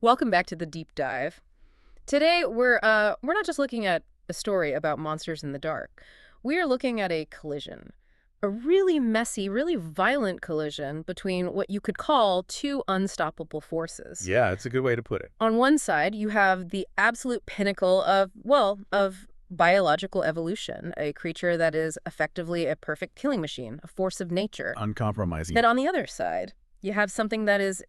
Welcome back to the deep dive. Today we're not just looking at a story about monsters in the dark. We are looking at a collision. A really messy, really violent collision between what you could call two unstoppable forces. Yeah, it's a good way to put it. On one side, you have the absolute pinnacle of biological evolution, a creature that is effectively a perfect killing machine, a force of nature. Uncompromising. Then on the other side, you have something that is,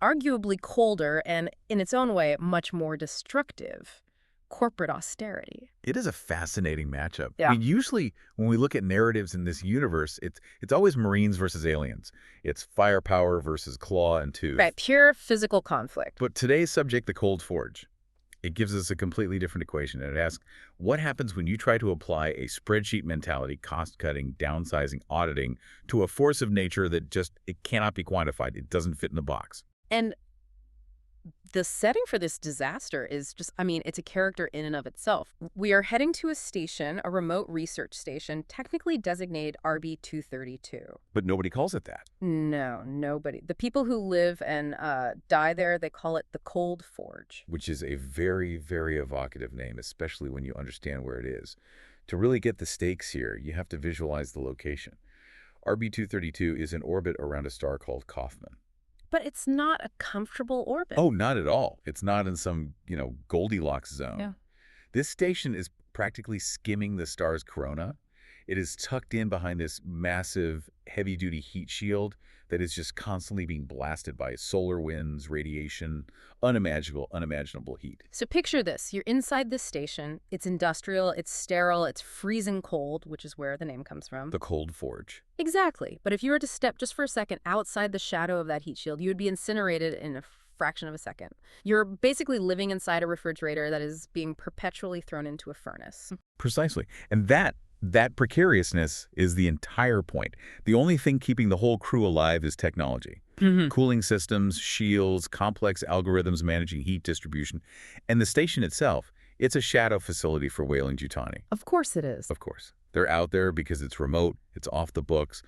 arguably colder and, in its own way, much more destructive. Corporate austerity. It is a fascinating matchup. Yeah. I mean, usually when we look at narratives in this universe, it's always Marines versus aliens. It's firepower versus claw and tooth. Right, pure physical conflict. But today's subject, the Cold Forge, it gives us a completely different equation. And it asks, what happens when you try to apply a spreadsheet mentality, cost-cutting, downsizing, auditing, to a force of nature that it cannot be quantified. It doesn't fit in the box. And the setting for this disaster is it's a character in and of itself. We are heading to a station, a remote research station, technically designated RB-232. But nobody calls it that. No, nobody. The people who live and die there, they call it the Cold Forge. Which is a very, very evocative name, especially when you understand where it is. To really get the stakes here, you have to visualize the location. RB-232 is in orbit around a star called Kaufman. But it's not a comfortable orbit. Oh, not at all. It's not in some, Goldilocks zone. Yeah. This station is practically skimming the star's corona. It is tucked in behind this massive, heavy-duty heat shield that is just constantly being blasted by solar winds, radiation, unimaginable heat. So picture this. You're inside this station. It's industrial, it's sterile, it's freezing cold, which is where the name comes from. The Cold Forge. Exactly. But if you were to step just for a second outside the shadow of that heat shield, you would be incinerated in a fraction of a second. You're basically living inside a refrigerator that is being perpetually thrown into a furnace. Precisely. And that precariousness is the entire point. The only thing keeping the whole crew alive is technology. Cooling systems, shields, complex algorithms managing heat distribution. And the station itself, it's a shadow facility for Weyland-Yutani. Of course it is. Of course. They're out there because it's remote, it's off the books,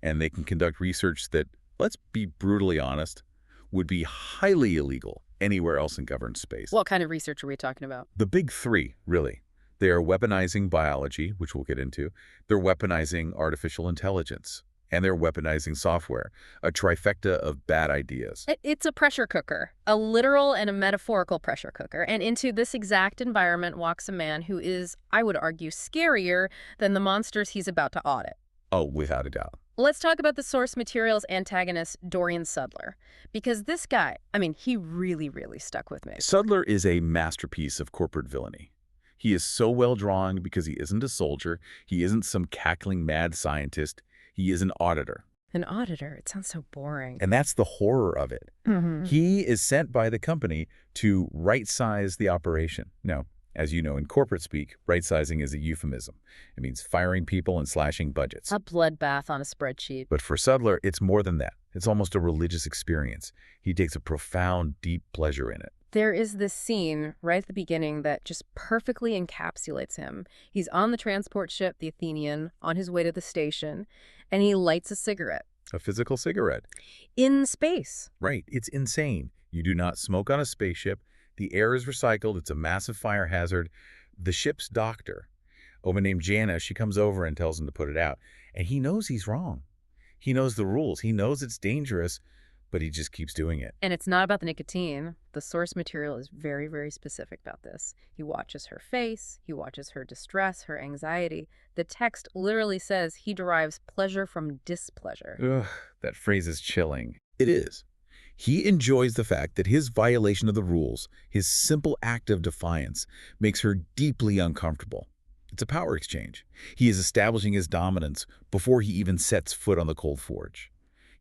and they can conduct research that, let's be brutally honest, would be highly illegal anywhere else in governed space. What kind of research are we talking about? The big three, really. They are weaponizing biology, which we'll get into. They're weaponizing artificial intelligence. And they're weaponizing software, a trifecta of bad ideas. It's a pressure cooker, a literal and a metaphorical pressure cooker. And into this exact environment walks a man who is, I would argue, scarier than the monsters he's about to audit. Oh, without a doubt. Let's talk about the source material's antagonist, Dorian Sudler. Because this guy, he really, really stuck with me. Sudler is a masterpiece of corporate villainy. He is so well drawn because he isn't a soldier. He isn't some cackling mad scientist. He is an auditor. An auditor? It sounds so boring. And that's the horror of it. He is sent by the company to right-size the operation. Now, as you know, in corporate speak, right-sizing is a euphemism. It means firing people and slashing budgets. A bloodbath on a spreadsheet. But for Sudler, it's more than that. It's almost a religious experience. He takes a profound, deep pleasure in it. There is this scene right at the beginning that just perfectly encapsulates him. He's on the transport ship, the Athenian, on his way to the station, and he lights a cigarette. A physical cigarette. In space. Right. It's insane. You do not smoke on a spaceship. The air is recycled. It's a massive fire hazard. The ship's doctor, a woman named Jana, she comes over and tells him to put it out. And he knows he's wrong. He knows the rules. He knows it's dangerous, but he just keeps doing it. And it's not about the nicotine. The source material is very, very specific about this. He watches her face. He watches her distress, her anxiety. The text literally says he derives pleasure from displeasure. Ugh, that phrase is chilling. It is. He enjoys the fact that his violation of the rules, his simple act of defiance, makes her deeply uncomfortable. It's a power exchange. He is establishing his dominance before he even sets foot on the Cold Forge.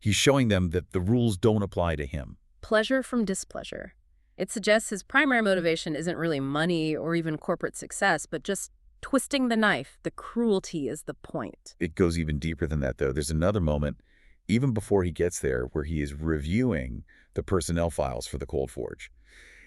He's showing them that the rules don't apply to him. Pleasure from displeasure. It suggests his primary motivation isn't really money or even corporate success, but just twisting the knife. The cruelty is the point. It goes even deeper than that, though. There's another moment, even before he gets there, where he is reviewing the personnel files for the Cold Forge.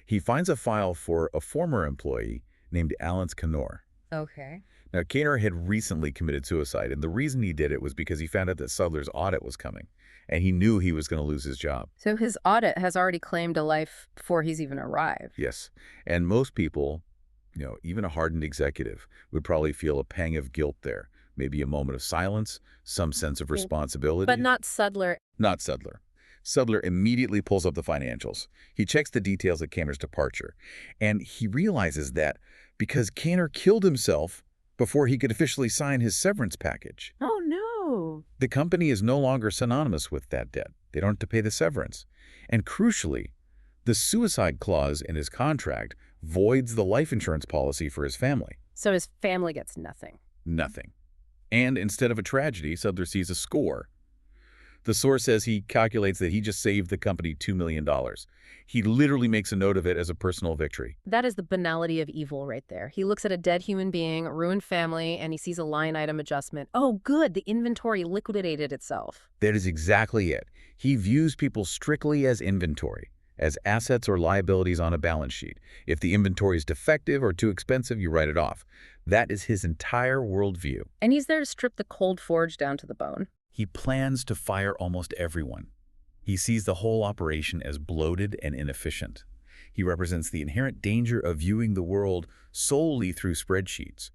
He finds a file for a former employee named Alan Canor. Okay. Now, Kaner had recently committed suicide, and the reason he did it was because he found out that Sudler's audit was coming, and he knew he was going to lose his job. So his audit has already claimed a life before he's even arrived. Yes, and most people, even a hardened executive, would probably feel a pang of guilt there, maybe a moment of silence, some sense of responsibility. But not Sudler. Not Sudler. Sudler immediately pulls up the financials. He checks the details of Kaner's departure, and he realizes that because Kaner killed himself before he could officially sign his severance package, Oh, no. the company is no longer synonymous with that debt. They don't have to pay the severance. And crucially, the suicide clause in his contract voids the life insurance policy for his family. So his family gets nothing. Nothing. And instead of a tragedy, Sudler sees a score. The source says he calculates that he just saved the company $2 million. He literally makes a note of it as a personal victory. That is the banality of evil right there. He looks at a dead human being, a ruined family, and he sees a line item adjustment. Oh, good, the inventory liquidated itself. That is exactly it. He views people strictly as inventory, as assets or liabilities on a balance sheet. If the inventory is defective or too expensive, you write it off. That is his entire worldview. And he's there to strip the cold forge down to the bone. He plans to fire almost everyone. He sees the whole operation as bloated and inefficient. He represents the inherent danger of viewing the world solely through spreadsheets.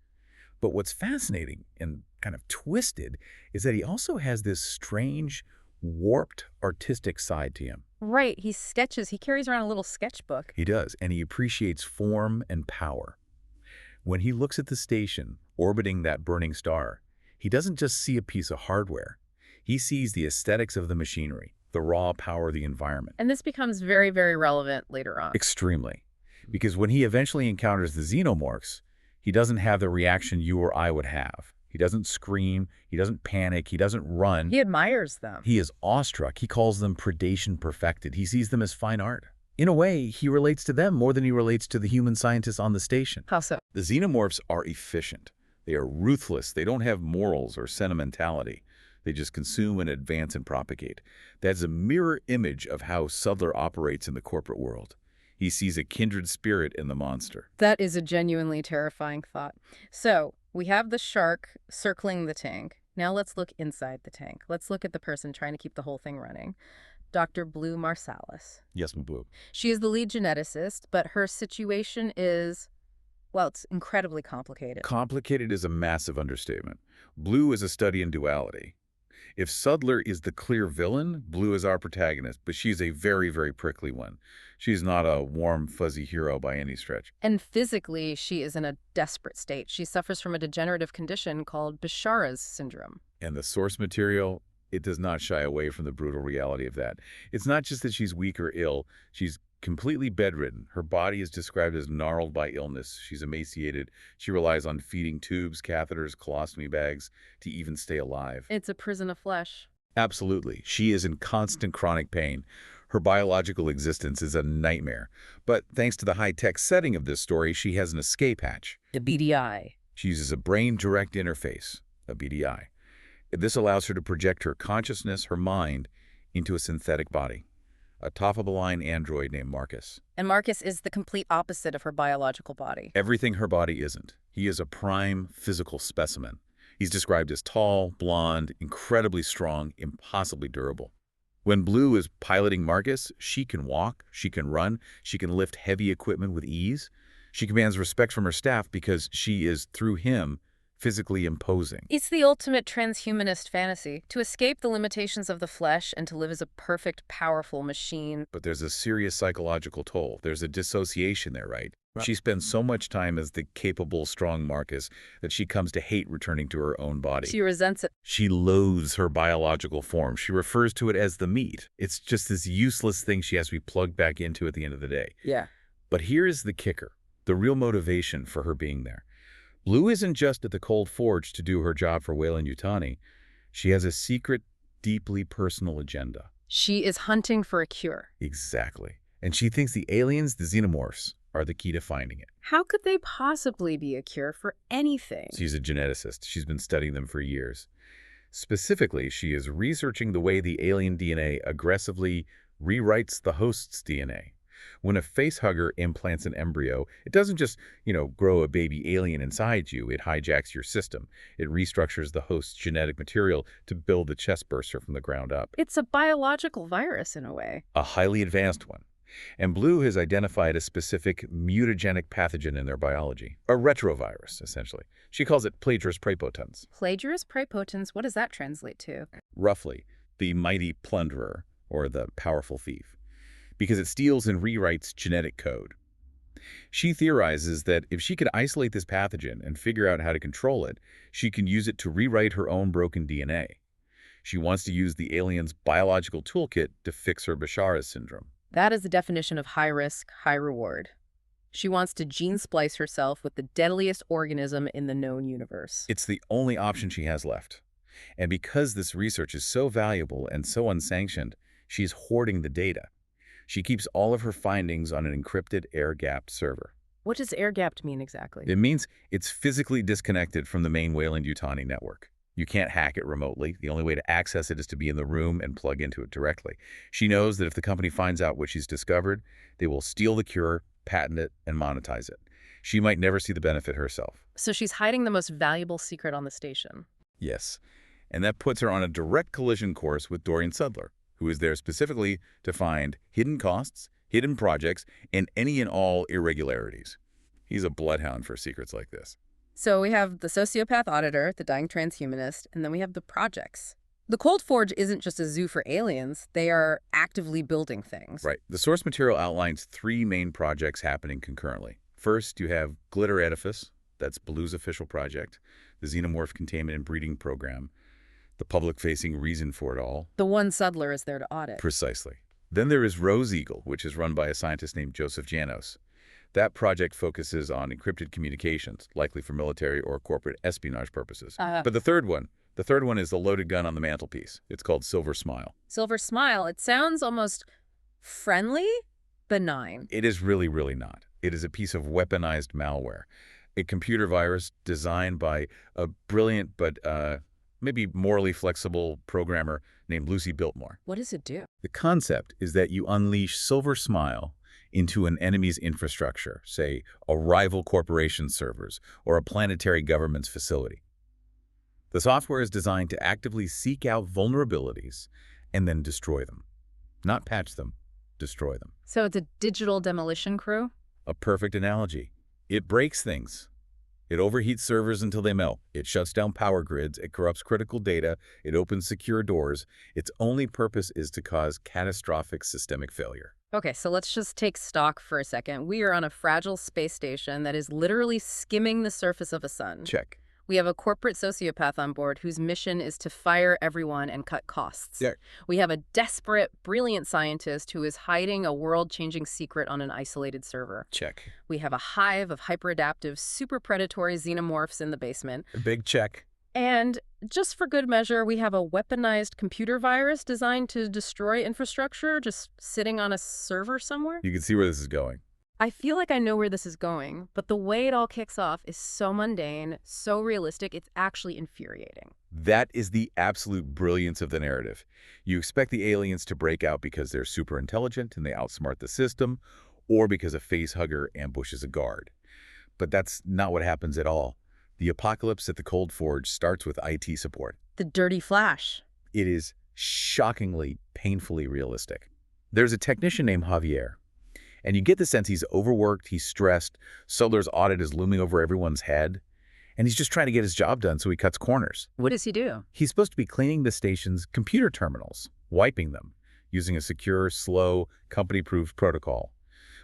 But what's fascinating and kind of twisted is that he also has this strange, warped artistic side to him. Right, he sketches. He carries around a little sketchbook. He does, and he appreciates form and power. When he looks at the station orbiting that burning star, he doesn't just see a piece of hardware. He sees the aesthetics of the machinery, the raw power of the environment. And this becomes very, very relevant later on. Extremely. Because when he eventually encounters the xenomorphs, he doesn't have the reaction you or I would have. He doesn't scream, he doesn't panic, he doesn't run. He admires them. He is awestruck. He calls them predation perfected. He sees them as fine art. In a way, he relates to them more than he relates to the human scientists on the station. How so? The xenomorphs are efficient. They are ruthless. They don't have morals or sentimentality. They just consume and advance and propagate. That's a mirror image of how Sudler operates in the corporate world. He sees a kindred spirit in the monster. That is a genuinely terrifying thought. So, we have the shark circling the tank. Now let's look inside the tank. Let's look at the person trying to keep the whole thing running. Dr. Blue Marsalis. Yes, Blue. She is the lead geneticist, but her situation is, well, it's incredibly complicated. Complicated is a massive understatement. Blue is a study in duality. If Sudler is the clear villain, Blue is our protagonist, but she's a very, very prickly one. She's not a warm, fuzzy hero by any stretch. And physically, she is in a desperate state. She suffers from a degenerative condition called Plagiarus syndrome. And the source material, it does not shy away from the brutal reality of that. It's not just that she's weak or ill. She's completely bedridden. Her body is described as gnarled by illness. She's emaciated. She relies on feeding tubes, catheters, colostomy bags to even stay alive. It's a prison of flesh. Absolutely. She is in constant chronic pain. Her biological existence is a nightmare. But thanks to the high-tech setting of this story, she has an escape hatch. The BDI. She uses a brain direct interface, a BDI. This allows her to project her consciousness, her mind, into a synthetic body. A top-of-the-line android named Marcus. And Marcus is the complete opposite of her biological body. Everything her body isn't. He is a prime physical specimen. He's described as tall, blonde, incredibly strong, impossibly durable. When Blue is piloting Marcus, she can walk, she can run, she can lift heavy equipment with ease. She commands respect from her staff because she is, through him, physically imposing. It's the ultimate transhumanist fantasy, to escape the limitations of the flesh and to live as a perfect, powerful machine. But there's a serious psychological toll. There's a dissociation there, right? She spends so much time as the capable, strong Marcus that she comes to hate returning to her own body. She resents it. She loathes her biological form. She refers to it as the meat. It's just this useless thing she has to be plugged back into at the end of the day. Yeah. But here is the kicker, the real motivation for her being there. Blue isn't just at the cold forge to do her job for Weyland-Yutani. She has a secret, deeply personal agenda. She is hunting for a cure. Exactly. And she thinks the aliens, the xenomorphs, are the key to finding it. How could they possibly be a cure for anything? She's a geneticist. She's been studying them for years. Specifically, she is researching the way the alien DNA aggressively rewrites the host's DNA. When a facehugger implants an embryo, it doesn't just, grow a baby alien inside you. It hijacks your system. It restructures the host's genetic material to build the chest burster from the ground up. It's a biological virus in a way. A highly advanced one. And Blue has identified a specific mutagenic pathogen in their biology. A retrovirus, essentially. She calls it Plagiarus Praepotans. Plagiarus Praepotans, what does that translate to? Roughly, the mighty plunderer, or the powerful thief, because it steals and rewrites genetic code. She theorizes that if she could isolate this pathogen and figure out how to control it, she can use it to rewrite her own broken DNA. She wants to use the alien's biological toolkit to fix her Bashara's syndrome. That is the definition of high risk, high reward. She wants to gene splice herself with the deadliest organism in the known universe. It's the only option she has left. And because this research is so valuable and so unsanctioned, she's hoarding the data. She keeps all of her findings on an encrypted air-gapped server. What does air-gapped mean exactly? It means it's physically disconnected from the main Wayland-Yutani network. You can't hack it remotely. The only way to access it is to be in the room and plug into it directly. She knows that if the company finds out what she's discovered, they will steal the cure, patent it, and monetize it. She might never see the benefit herself. So she's hiding the most valuable secret on the station. Yes. And that puts her on a direct collision course with Dorian Sudler, who is there specifically to find hidden costs, hidden projects, and any and all irregularities. He's a bloodhound for secrets like this. So we have the sociopath auditor, the dying transhumanist, and then we have the projects. The Cold Forge isn't just a zoo for aliens. They are actively building things. Right. The source material outlines 3 main projects happening concurrently. First, you have Glitter Edifice. That's Blue's official project. The Xenomorph Containment and Breeding Program. The public-facing reason for it all. The one Sudler is there to audit. Precisely. Then there is Rose Eagle, which is run by a scientist named Joseph Janos. That project focuses on encrypted communications, likely for military or corporate espionage purposes. But the third one is the loaded gun on the mantelpiece. It's called Silver Smile. Silver Smile, it sounds almost friendly, benign. It is really, really not. It is a piece of weaponized malware, a computer virus designed by a brilliant but maybe morally flexible programmer named Lucy Biltmore. What does it do? The concept is that you unleash Silver Smile into an enemy's infrastructure, say a rival corporation's servers or a planetary government's facility. The software is designed to actively seek out vulnerabilities and then destroy them. Not patch them, destroy them. So it's a digital demolition crew? A perfect analogy. It breaks things. It overheats servers until they melt. It shuts down power grids. It corrupts critical data. It opens secure doors. Its only purpose is to cause catastrophic systemic failure. Okay, so let's just take stock for a second. We are on a fragile space station that is literally skimming the surface of a sun. Check. We have a corporate sociopath on board whose mission is to fire everyone and cut costs. Yeah. We have a desperate, brilliant scientist who is hiding a world-changing secret on an isolated server. Check. We have a hive of hyper-adaptive, super predatory xenomorphs in the basement. A big check. And just for good measure, we have a weaponized computer virus designed to destroy infrastructure just sitting on a server somewhere. You can see where this is going. I feel like I know where this is going, but the way it all kicks off is so mundane, so realistic, it's actually infuriating. That is the absolute brilliance of the narrative. You expect the aliens to break out because they're super intelligent and they outsmart the system, or because a facehugger ambushes a guard. But that's not what happens at all. The apocalypse at the Cold Forge starts with IT support. The dirty flash. It is shockingly, painfully realistic. There's a technician named Javier, and you get the sense he's overworked, he's stressed, Sudler's audit is looming over everyone's head, and he's just trying to get his job done, so he cuts corners. What does he do? He's supposed to be cleaning the station's computer terminals, wiping them, using a secure, slow, company-approved protocol.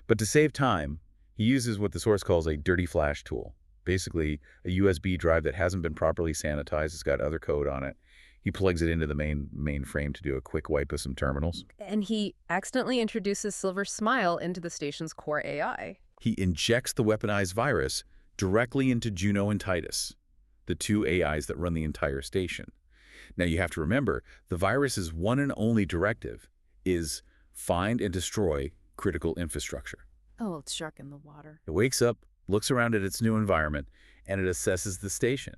But to save time, he uses what the source calls a dirty flash tool. Basically, a USB drive that hasn't been properly sanitized, it's got other code on it. He plugs it into the mainframe to do a quick wipe of some terminals. And he accidentally introduces Silver Smile into the station's core AI. He injects the weaponized virus directly into Juno and Titus, the 2 AIs that run the entire station. Now you have to remember, the virus's one and only directive is find and destroy critical infrastructure. Oh, it's shark in the water. It wakes up, looks around at its new environment, and it assesses the station.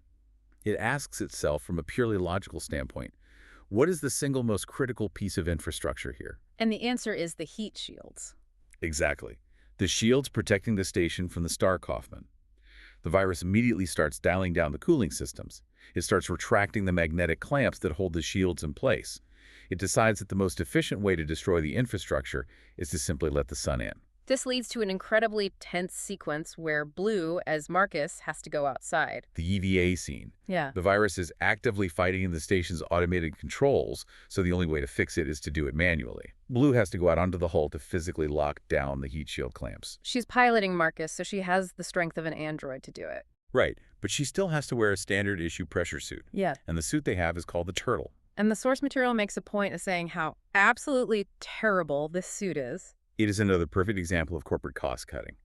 It asks itself from a purely logical standpoint, what is the single most critical piece of infrastructure here? And the answer is the heat shields. Exactly. The shield's protecting the station from the star Kaufman. The virus immediately starts dialing down the cooling systems. It starts retracting the magnetic clamps that hold the shields in place. It decides that the most efficient way to destroy the infrastructure is to simply let the sun in. This leads to an incredibly tense sequence where Blue, as Marcus, has to go outside. The EVA scene. Yeah. The virus is actively fighting in the station's automated controls, so the only way to fix it is to do it manually. Blue has to go out onto the hull to physically lock down the heat shield clamps. She's piloting Marcus, so she has the strength of an android to do it. Right, but she still has to wear a standard issue pressure suit. Yeah. And the suit they have is called the Turtle. And the source material makes a point of saying how absolutely terrible this suit is. It is another perfect example of corporate cost cutting.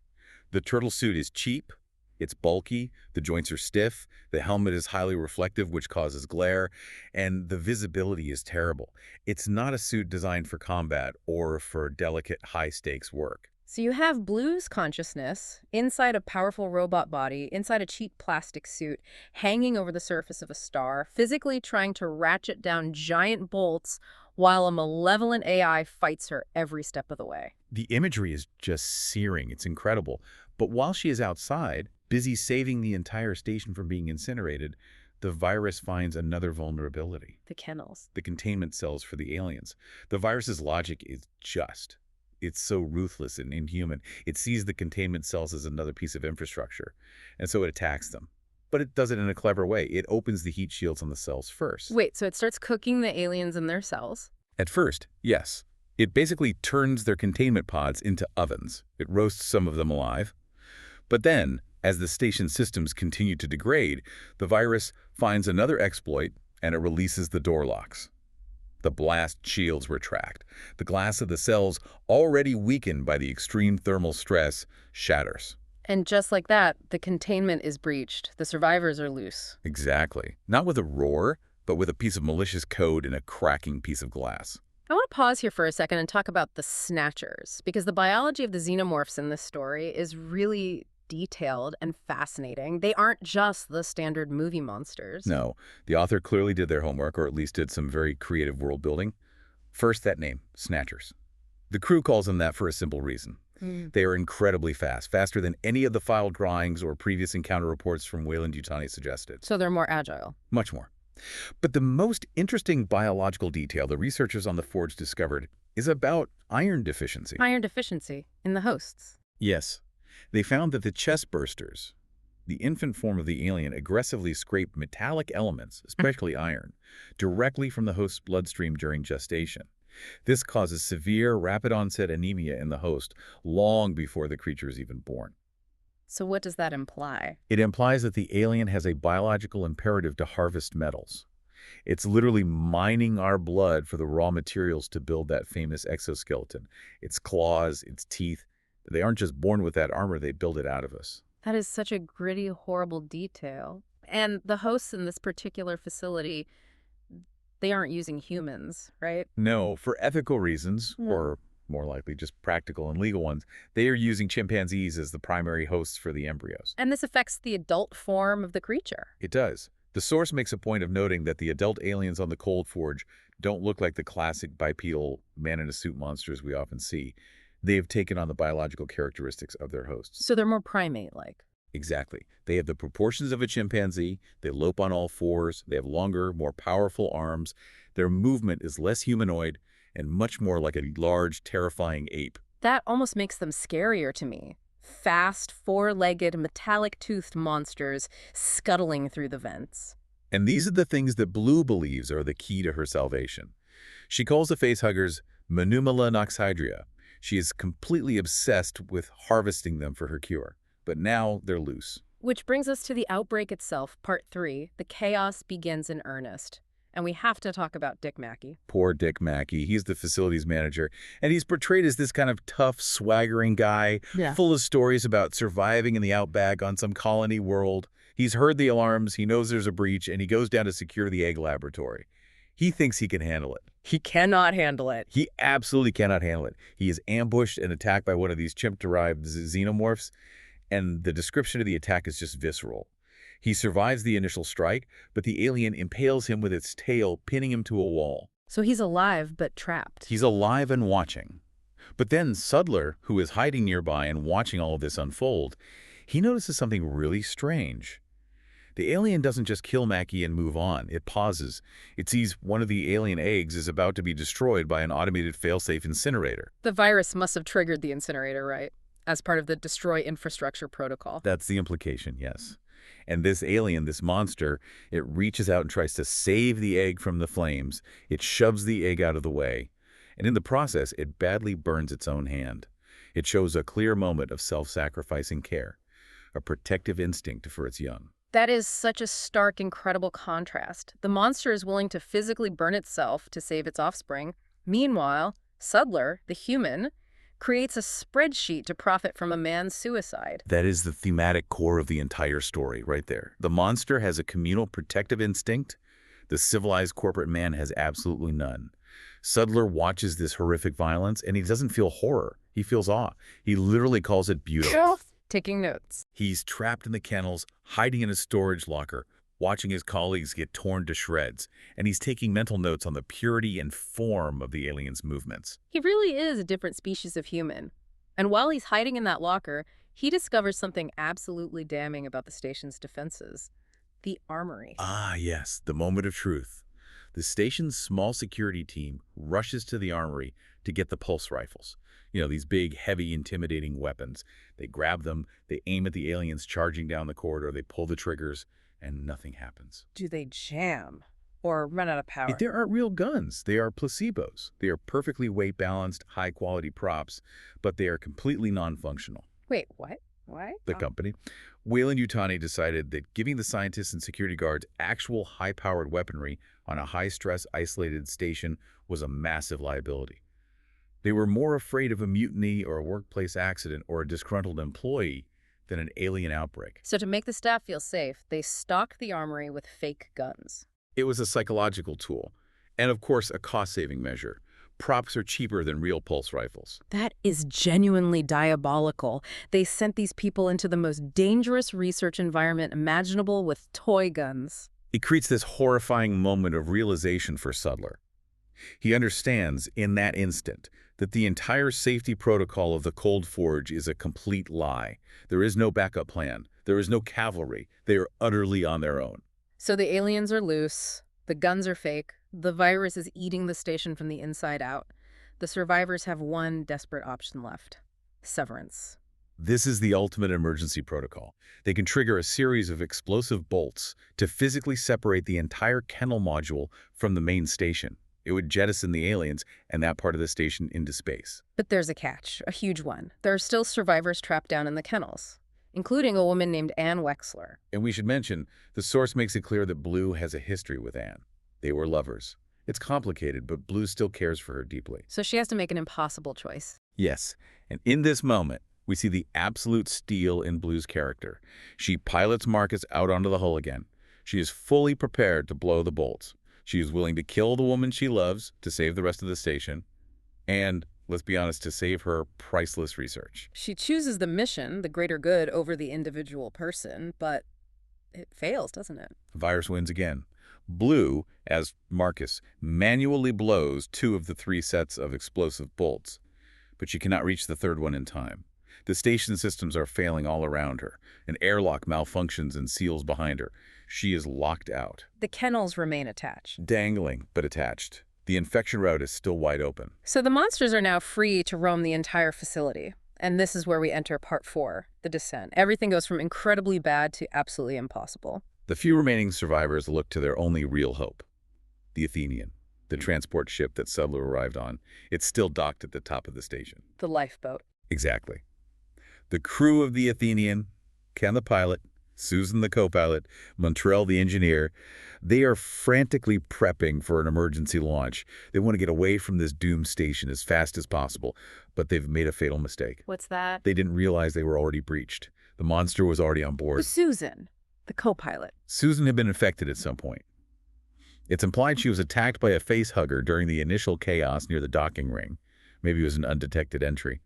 The Turtle suit is cheap, it's bulky, the joints are stiff, the helmet is highly reflective, which causes glare, and the visibility is terrible. It's not a suit designed for combat or for delicate, high-stakes work. So you have Blue's consciousness inside a powerful robot body, inside a cheap plastic suit, hanging over the surface of a star, physically trying to ratchet down giant bolts while a malevolent AI fights her every step of the way. The imagery is just searing. It's incredible. But while she is outside, busy saving the entire station from being incinerated, the virus finds another vulnerability. The kennels. The containment cells for the aliens. The virus's logic is just. It's so ruthless and inhuman. It sees the containment cells as another piece of infrastructure, and so it attacks them. But it does it in a clever way. It opens the heat shields on the cells first. Wait, so it starts cooking the aliens in their cells? At first, yes. It basically turns their containment pods into ovens. It roasts some of them alive. But then, as the station systems continue to degrade, the virus finds another exploit, and it releases the door locks. The blast shields retract. The glass of the cells, already weakened by the extreme thermal stress, shatters. And just like that, the containment is breached. The survivors are loose. Exactly. Not with a roar, but with a piece of malicious code and a cracking piece of glass. I want to pause here for a second and talk about the Snatchers, because the biology of the xenomorphs in this story is really detailed and fascinating. They aren't just the standard movie monsters. No, the author clearly did their homework, or at least did some very creative world building. First, that name, Snatchers. The crew calls them that for a simple reason. They are incredibly fast, faster than any of the filed drawings or previous encounter reports from Weyland-Yutani suggested. So they're more agile. Much more. But the most interesting biological detail the researchers on the Forge discovered is about iron deficiency. Iron deficiency in the hosts. Yes. They found that the chest bursters, the infant form of the alien, aggressively scrape metallic elements, especially iron, directly from the host's bloodstream during gestation. This causes severe, rapid-onset anemia in the host long before the creature is even born. So what does that imply? It implies that the alien has a biological imperative to harvest metals. It's literally mining our blood for the raw materials to build that famous exoskeleton. Its claws, its teeth, they aren't just born with that armor, they build it out of us. That is such a gritty, horrible detail. And the hosts in this particular facility, they aren't using humans, right? No, for ethical reasons, or more likely just practical and legal ones, they are using chimpanzees as the primary hosts for the embryos. And this affects the adult form of the creature. It does. The source makes a point of noting that the adult aliens on the Cold Forge don't look like the classic bipedal man-in-a-suit monsters we often see. They have taken on the biological characteristics of their hosts. So they're more primate-like. Exactly. They have the proportions of a chimpanzee, they lope on all fours, they have longer, more powerful arms, their movement is less humanoid, and much more like a large, terrifying ape. That almost makes them scarier to me. Fast, four-legged, metallic-toothed monsters scuttling through the vents. And these are the things that Blue believes are the key to her salvation. She calls the facehuggers Manumala Noxhydria. She is completely obsessed with harvesting them for her cure. But now they're loose. Which brings us to the outbreak itself, part 3. The chaos begins in earnest. And we have to talk about Dick Mackey. Poor Dick Mackey. He's the facilities manager, and he's portrayed as this kind of tough, swaggering guy, full of stories about surviving in the outback on some colony world. He's heard the alarms, he knows there's a breach, and he goes down to secure the egg laboratory. He thinks he can handle it. He cannot handle it. He absolutely cannot handle it. He is ambushed and attacked by one of these chimp-derived xenomorphs, and the description of the attack is just visceral. He survives the initial strike, but the alien impales him with its tail, pinning him to a wall. So he's alive, but trapped. He's alive and watching. But then Sudler, who is hiding nearby and watching all of this unfold, he notices something really strange. The alien doesn't just kill Mackie and move on. It pauses. It sees one of the alien eggs is about to be destroyed by an automated failsafe incinerator. The virus must have triggered the incinerator, right? As part of the destroy infrastructure protocol. That's the implication, yes. And this alien, this monster, it reaches out and tries to save the egg from the flames. It shoves the egg out of the way. And in the process, it badly burns its own hand. It shows a clear moment of self-sacrificing care, a protective instinct for its young. That is such a stark, incredible contrast. The monster is willing to physically burn itself to save its offspring. Meanwhile, Sudler, the human, creates a spreadsheet to profit from a man's suicide. That is the thematic core of the entire story right there. The monster has a communal protective instinct. The civilized corporate man has absolutely none. Sudler watches this horrific violence, and he doesn't feel horror. He feels awe. He literally calls it beautiful. Taking notes. He's trapped in the kennels, hiding in a storage locker, watching his colleagues get torn to shreds, and he's taking mental notes on the purity and form of the alien's movements. He really is a different species of human. And while he's hiding in that locker, he discovers something absolutely damning about the station's defenses. The armory. Ah, yes, the moment of truth. The station's small security team rushes to the armory to get the pulse rifles. You know, these big, heavy, intimidating weapons. They grab them, they aim at the aliens charging down the corridor, they pull the triggers, and nothing happens. Do they jam or run out of power? There aren't real guns. They are placebos. They are perfectly weight-balanced, high-quality props, but they are completely non-functional. Wait, what? Why? The company. Weyland-Yutani decided that giving the scientists and security guards actual high-powered weaponry on a high-stress, isolated station was a massive liability. They were more afraid of a mutiny or a workplace accident or a disgruntled employee than an alien outbreak. So to make the staff feel safe, they stocked the armory with fake guns. It was a psychological tool, and of course a cost-saving measure. Props are cheaper than real pulse rifles. That is genuinely diabolical. They sent these people into the most dangerous research environment imaginable with toy guns. It creates this horrifying moment of realization for Sudler. He understands in that instant that the entire safety protocol of the Cold Forge is a complete lie. There is no backup plan. There is no cavalry. They are utterly on their own. So the aliens are loose, the guns are fake, the virus is eating the station from the inside out. The survivors have one desperate option left: severance. This is the ultimate emergency protocol. They can trigger a series of explosive bolts to physically separate the entire kennel module from the main station. It would jettison the aliens and that part of the station into space. But there's a catch, a huge one. There are still survivors trapped down in the kennels, including a woman named Anne Wexler. And we should mention, the source makes it clear that Blue has a history with Anne. They were lovers. It's complicated, but Blue still cares for her deeply. So she has to make an impossible choice. Yes, and in this moment, we see the absolute steel in Blue's character. She pilots Marcus out onto the hull again. She is fully prepared to blow the bolts. She is willing to kill the woman she loves to save the rest of the station, and, let's be honest, to save her priceless research. She chooses the mission, the greater good, over the individual person, but it fails, doesn't it? The virus wins again. Blue, as Marcus, manually blows 2 of the 3 sets of explosive bolts, but she cannot reach the 3rd one in time. The station systems are failing all around her. An airlock malfunctions and seals behind her. She is locked out. The kennels remain attached. Dangling, but attached. The infection route is still wide open. So the monsters are now free to roam the entire facility. And this is where we enter part 4, the descent. Everything goes from incredibly bad to absolutely impossible. The few remaining survivors look to their only real hope. The Athenian, the transport ship that Sudler arrived on. It's still docked at the top of the station. The lifeboat. Exactly. The crew of the Athenian, Ken the pilot, Susan the co-pilot, Montreal the engineer, they are frantically prepping for an emergency launch. They want to get away from this doomed station as fast as possible, but they've made a fatal mistake. What's that? They didn't realize they were already breached. The monster was already on board. Susan, the co-pilot. Susan had been infected at some point. It's implied she was attacked by a face-hugger during the initial chaos near the docking ring. Maybe it was an undetected entry.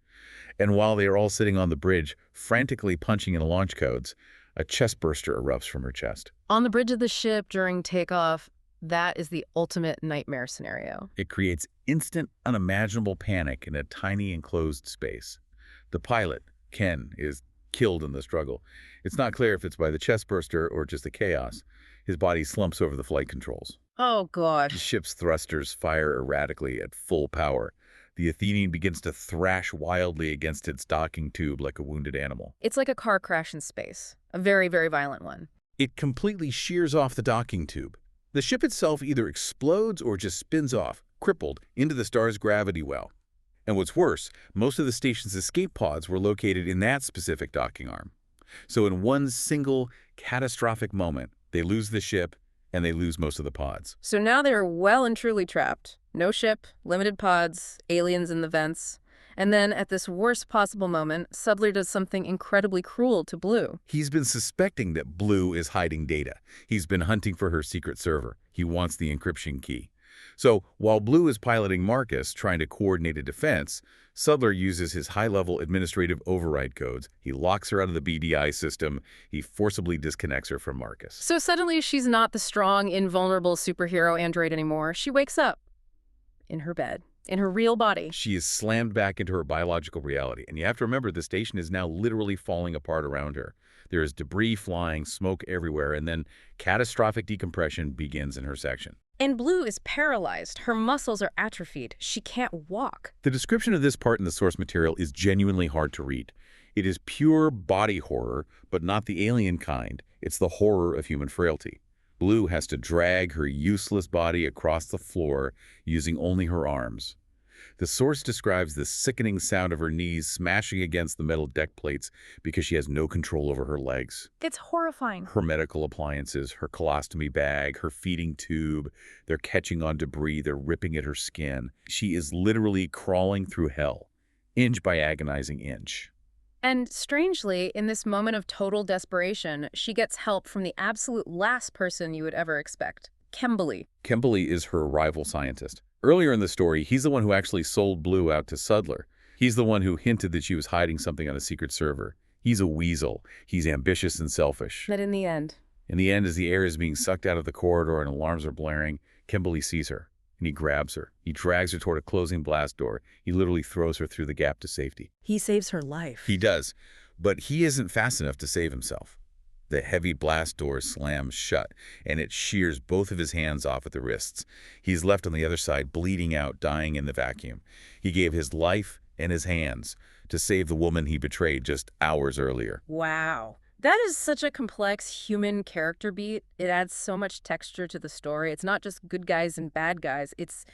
And while they are all sitting on the bridge, frantically punching in launch codes, a chest burster erupts from her chest. On the bridge of the ship during takeoff, That is the ultimate nightmare scenario. It creates instant, unimaginable panic in a tiny enclosed space. The pilot, Ken, is killed in the struggle. It's not clear if it's by the chestburster or just the chaos. His body slumps over the flight controls. Oh, The gosh. ship's thrusters fire erratically at full power. The Athenian begins to thrash wildly against its docking tube like a wounded animal. It's like a car crash in space. A very, very violent one. It completely shears off the docking tube. The ship itself either explodes or just spins off, crippled, into the star's gravity well. And what's worse, most of the station's escape pods were located in that specific docking arm. So in one single catastrophic moment, they lose the ship and they lose most of the pods. So now they're well and truly trapped. No ship, limited pods, aliens in the vents. And then at this worst possible moment, Sudler does something incredibly cruel to Blue. He's been suspecting that Blue is hiding data. He's been hunting for her secret server. He wants the encryption key. So while Blue is piloting Marcus, trying to coordinate a defense, Sudler uses his high-level administrative override codes. He locks her out of the BDI system. He forcibly disconnects her from Marcus. So suddenly she's not the strong, invulnerable superhero android anymore. She wakes up in her bed, in her real body. She is slammed back into her biological reality. And you have to remember, the station is now literally falling apart around her. There is debris flying, smoke everywhere, and then catastrophic decompression begins in her section. And Blue is paralyzed. Her muscles are atrophied. She can't walk. The description of this part in the source material is genuinely hard to read. It is pure body horror, but not the alien kind. It's the horror of human frailty. Blue has to drag her useless body across the floor using only her arms. The source describes the sickening sound of her knees smashing against the metal deck plates because she has no control over her legs. It's horrifying. Her medical appliances, her colostomy bag, her feeding tube, they're catching on debris, they're ripping at her skin. She is literally crawling through hell, inch by agonizing inch. And strangely, in this moment of total desperation, she gets help from the absolute last person you would ever expect, Kimberly. Kimberly is her rival scientist. Earlier in the story, he's the one who actually sold Blue out to Sudler. He's the one who hinted that she was hiding something on a secret server. He's a weasel. He's ambitious and selfish. But in the end, as the air is being sucked out of the corridor and alarms are blaring, Kimberly sees her, and he grabs her. He drags her toward a closing blast door. He literally throws her through the gap to safety. he saves her life. He does, but he isn't fast enough to save himself. The heavy blast door slams shut, and it shears both of his hands off at the wrists. He's left on the other side, bleeding out, dying in the vacuum. He gave his life and his hands to save the woman he betrayed just hours earlier. Wow. That is such a complex human character beat. It adds so much texture to the story. It's not just good guys and bad guys. It's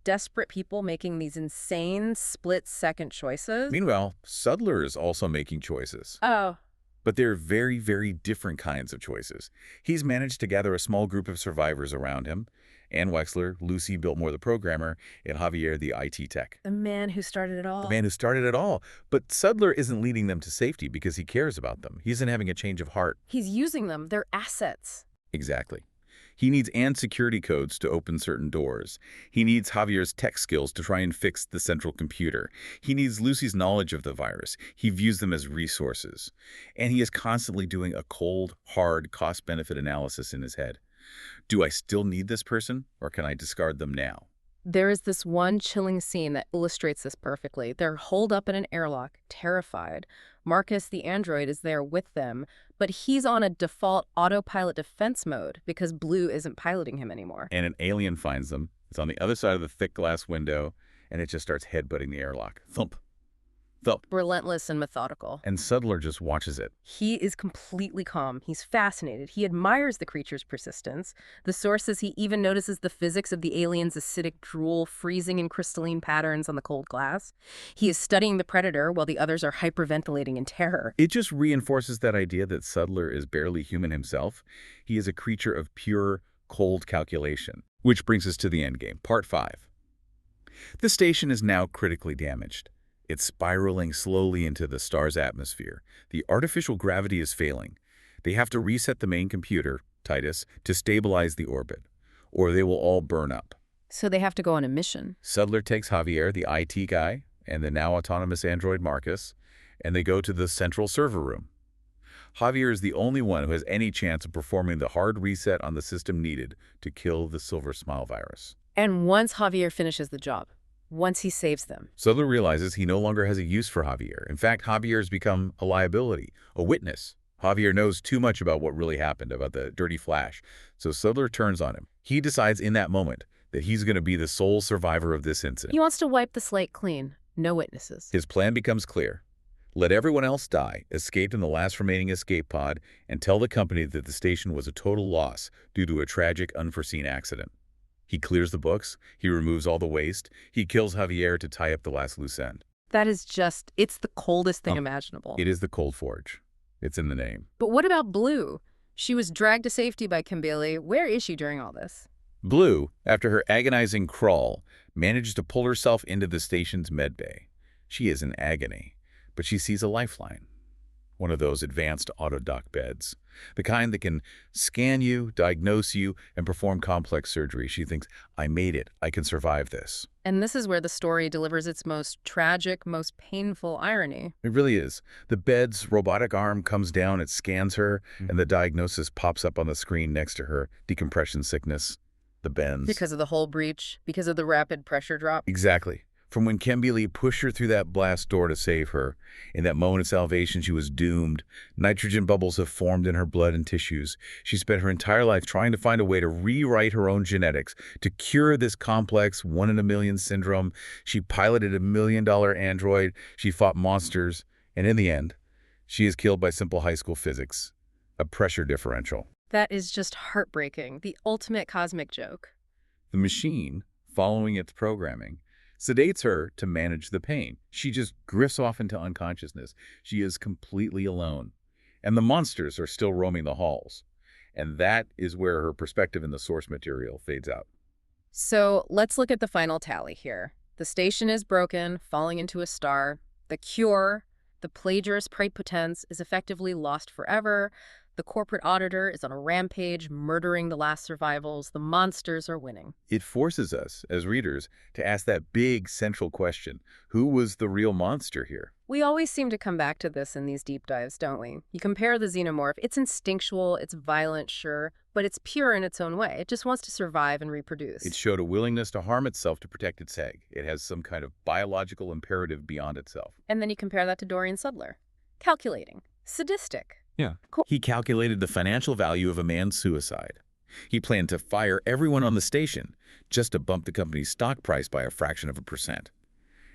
desperate people making these insane split-second choices. Meanwhile, Sudler is also making choices. Oh. But they're very, very different kinds of choices. He's managed to gather a small group of survivors around him. Ann Wexler, Lucy Biltmore the programmer, and Javier the IT tech. The man who started it all. The man who started it all. But Sudler isn't leading them to safety because he cares about them. He isn't having a change of heart. He's using them. They're assets. Exactly. He needs Ann's security codes to open certain doors. He needs Javier's tech skills to try and fix the central computer. He needs Lucy's knowledge of the virus. He views them as resources. And he is constantly doing a cold, hard cost-benefit analysis in his head. Do I still need this person, or can I discard them now? There is this one chilling scene that illustrates this perfectly. They're holed up in an airlock, terrified. Marcus, the android, is there with them, but he's on a default autopilot defense mode because Blue isn't piloting him anymore. And an alien finds them. It's on the other side of the thick glass window, and it just starts headbutting the airlock. Thump. Thump. Relentless and methodical. And Sudler just watches it. He is completely calm. He's fascinated. He admires the creature's persistence. The source says he even notices the physics of the alien's acidic drool freezing in crystalline patterns on the cold glass. He is studying the predator while the others are hyperventilating in terror. It just reinforces that idea that Sudler is barely human himself. He is a creature of pure, cold calculation. Which brings us to the endgame, Part 5. The station is now critically damaged. It's spiraling slowly into the star's atmosphere. The artificial gravity is failing. They have to reset the main computer, Titus, to stabilize the orbit, or they will all burn up. So they have to go on a mission. Sudler takes Javier, the IT guy, and the now autonomous android Marcus, and they go to the central server room. Javier is the only one who has any chance of performing the hard reset on the system needed to kill the Silver Smile virus. And once Javier finishes the job, once he saves them, Sudler realizes he no longer has a use for Javier. In fact, Javier has become a liability, a witness. Javier knows too much about what really happened, about the dirty flash, so Sudler turns on him. He decides in that moment that he's going to be the sole survivor of this incident. he wants to wipe the slate clean. No witnesses. His plan becomes clear. Let everyone else die, escape in the last remaining escape pod, and tell the company that the station was a total loss due to a tragic, unforeseen accident. He clears the books, he removes all the waste, he kills Javier to tie up the last loose end. That is just, it's the coldest thing imaginable. It is the Cold Forge. It's in the name. But what about Blue? She was dragged to safety by Kimbili. Where is she during all this? Blue, after her agonizing crawl, managed to pull herself into the station's medbay. She is in agony, but she sees a lifeline. One of those advanced auto-dock beds. The kind that can scan you, diagnose you, and perform complex surgery. She thinks, I made it. I can survive this. And this is where the story delivers its most tragic, most painful irony. It really is. The bed's robotic arm comes down, it scans her, and the diagnosis pops up on the screen next to her. Decompression sickness, the bends. Because of the hull breach, because of the rapid pressure drop. Exactly. From when Kimbili pushed her through that blast door to save her, in that moment of salvation, she was doomed. Nitrogen bubbles have formed in her blood and tissues. She spent her entire life trying to find a way to rewrite her own genetics, to cure this complex one-in-a-million syndrome. She piloted a $1 million android. She fought monsters. And in the end, she is killed by simple high school physics, a pressure differential. That is just heartbreaking. The ultimate cosmic joke. The machine, following its programming, sedates her to manage the pain. She just drifts off into unconsciousness. She is completely alone. And the monsters are still roaming the halls. And that is where her perspective in the source material fades out. So let's look at the final tally here. The station is broken, falling into a star. The cure, the Plagiarus Praepotans, is effectively lost forever. The corporate auditor is on a rampage, murdering the last survivals. The monsters are winning. It forces us, as readers, to ask that big central question. Who was the real monster here? We always seem to come back to this in these deep dives, don't we? You compare the xenomorph. It's instinctual, it's violent, sure, but it's pure in its own way. It just wants to survive and reproduce. It showed a willingness to harm itself to protect its egg. It has some kind of biological imperative beyond itself. And then you compare that to Dorian Sudler. Calculating. Sadistic. Yeah. He calculated the financial value of a man's suicide. He planned to fire everyone on the station just to bump the company's stock price by a fraction of a percent.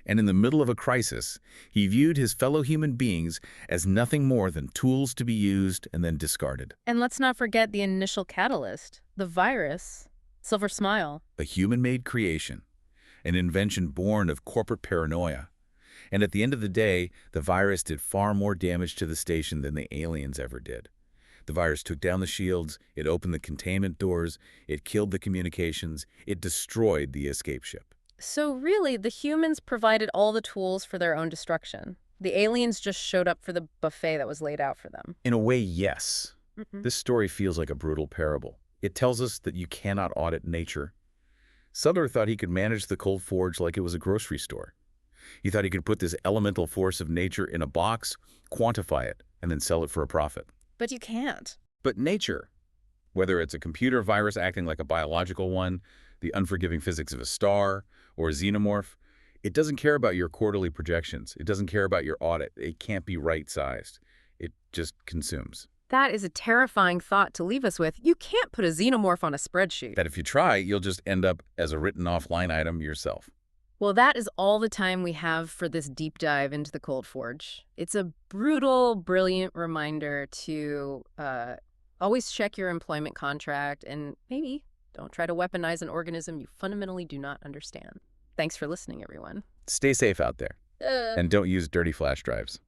And in the middle of a crisis, he viewed his fellow human beings as nothing more than tools to be used and then discarded. And let's not forget the initial catalyst, the virus, Silver Smile. A human-made creation, an invention born of corporate paranoia. And at the end of the day, the virus did far more damage to the station than the aliens ever did. The virus took down the shields, it opened the containment doors, it killed the communications, it destroyed the escape ship. So really, the humans provided all the tools for their own destruction. The aliens just showed up for the buffet that was laid out for them. In a way, yes. This story feels like a brutal parable. It tells us that you cannot audit nature. Sudler thought he could manage the Cold Forge like it was a grocery store. He thought he could put this elemental force of nature in a box, quantify it, and then sell it for a profit. But you can't. But nature, whether it's a computer virus acting like a biological one, the unforgiving physics of a star, or a xenomorph, it doesn't care about your quarterly projections. It doesn't care about your audit. It can't be right-sized. It just consumes. That is a terrifying thought to leave us with. You can't put a xenomorph on a spreadsheet. That if you try, you'll just end up as a written-off line item yourself. Well, that is all the time we have for this deep dive into the Cold Forge. It's a brutal, brilliant reminder to always check your employment contract and maybe don't try to weaponize an organism you fundamentally do not understand. Thanks for listening, everyone. Stay safe out there. And don't use dirty flash drives.